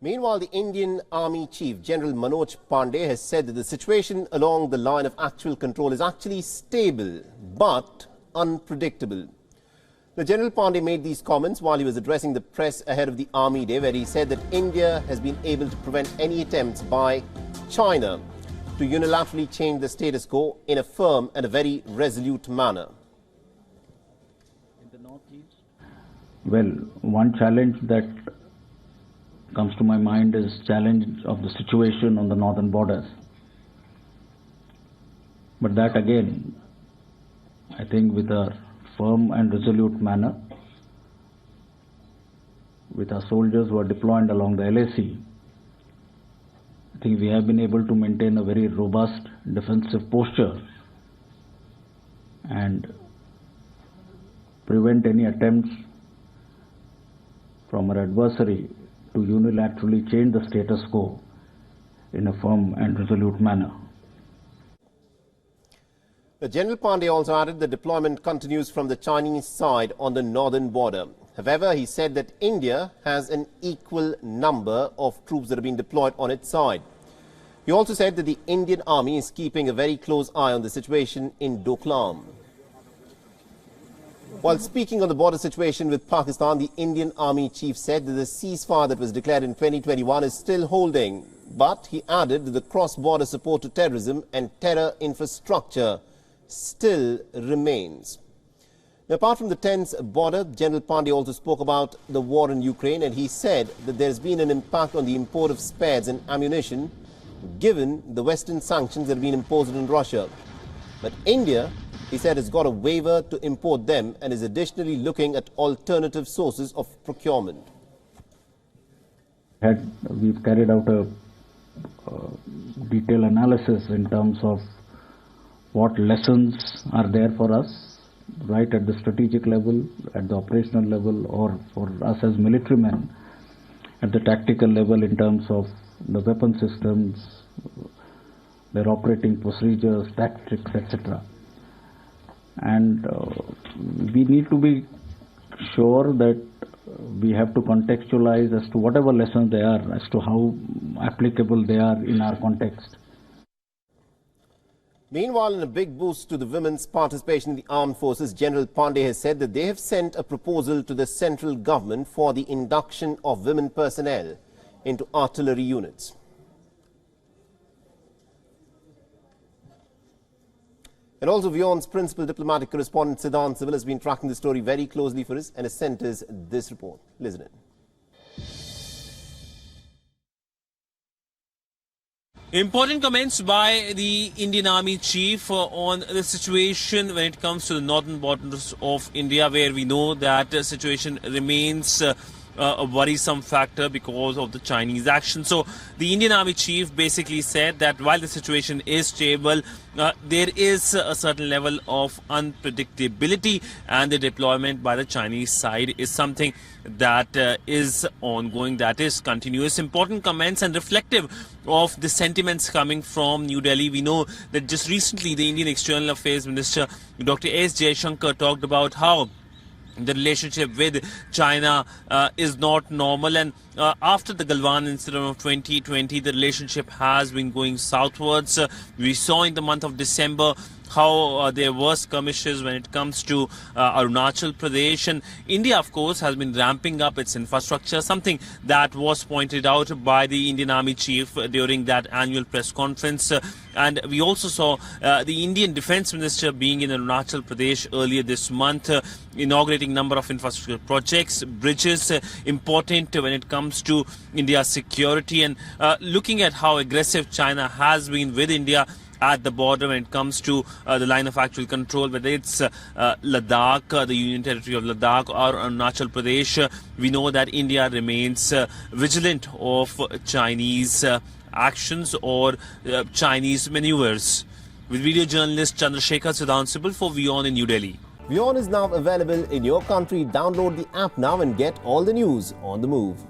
Meanwhile, the Indian Army Chief General Manoj Pande has said that the situation along the line of actual control is actually stable but unpredictable. The General Pande made these comments while he was addressing the press ahead of the Army Day, where he said that India has been able to prevent any attempts by China to unilaterally change the status quo in a firm and a very resolute manner. Well, one challenge that comes to my mind is challenge of the situation on the northern borders. But that again, I think with a firm and resolute manner, with our soldiers who are deployed along the LAC, I think we have been able to maintain a very robust defensive posture and prevent any attempts from our adversary to unilaterally change the status quo in a firm and resolute manner. The General Pande also added the deployment continues from the Chinese side on the northern border. However, he said that India has an equal number of troops that have been deployed on its side. He also said that the Indian Army is keeping a very close eye on the situation in Doklam. While speaking on the border situation with Pakistan, the Indian Army Chief said that the ceasefire that was declared in 2021 is still holding. But he added that the cross-border support to terrorism and terror infrastructure still remains. Now, apart from the tense border, General Pande also spoke about the war in Ukraine, and he said that there has been an impact on the import of spares and ammunition given the Western sanctions that have been imposed on Russia. But India, he said, has got a waiver to import them and is additionally looking at alternative sources of procurement. We've carried out a detailed analysis in terms of what lessons are there for us, right at the strategic level, at the operational level, or for us as military men, at the tactical level in terms of the weapon systems, their operating procedures, tactics, etc. And we need to be sure that we have to contextualize as to whatever lessons they are, as to how applicable they are in our context. Meanwhile, in a big boost to the women's participation in the armed forces, General Pande has said that they have sent a proposal to the central government for the induction of women personnel into artillery units. And also, WION's principal diplomatic correspondent Siddhant Civil has been tracking the story very closely for us and has sent us this report. Listen in. Important comments by the Indian Army Chief on the situation when it comes to the northern borders of India, where we know that the situation remains a worrisome factor because of the Chinese action. So the Indian Army Chief basically said that while the situation is stable, there is a certain level of unpredictability, and the deployment by the Chinese side is something that is ongoing, that is continuous. Important comments and reflective of the sentiments coming from New Delhi. We know that just recently the Indian External Affairs Minister Dr. S. Jaishankar talked about how the relationship with China is not normal, and after the Galwan incident of 2020, the relationship has been going southwards. We saw in the month of December how there were skirmishes when it comes to Arunachal Pradesh, and India, of course, has been ramping up its infrastructure, something that was pointed out by the Indian Army Chief during that annual press conference. And we also saw the Indian Defence Minister being in Arunachal Pradesh earlier this month, inaugurating number of infrastructure projects, bridges, important when it comes to India's security, and looking at how aggressive China has been with India at the border when it comes to the line of actual control, whether it's Ladakh, the Union Territory of Ladakh, or Arunachal Pradesh. We know that India remains vigilant of Chinese actions or Chinese maneuvers. With video journalist Chandrasekhar Siddhant for WION in New Delhi. WION is now available in your country. Download the app now and get all the news on the move.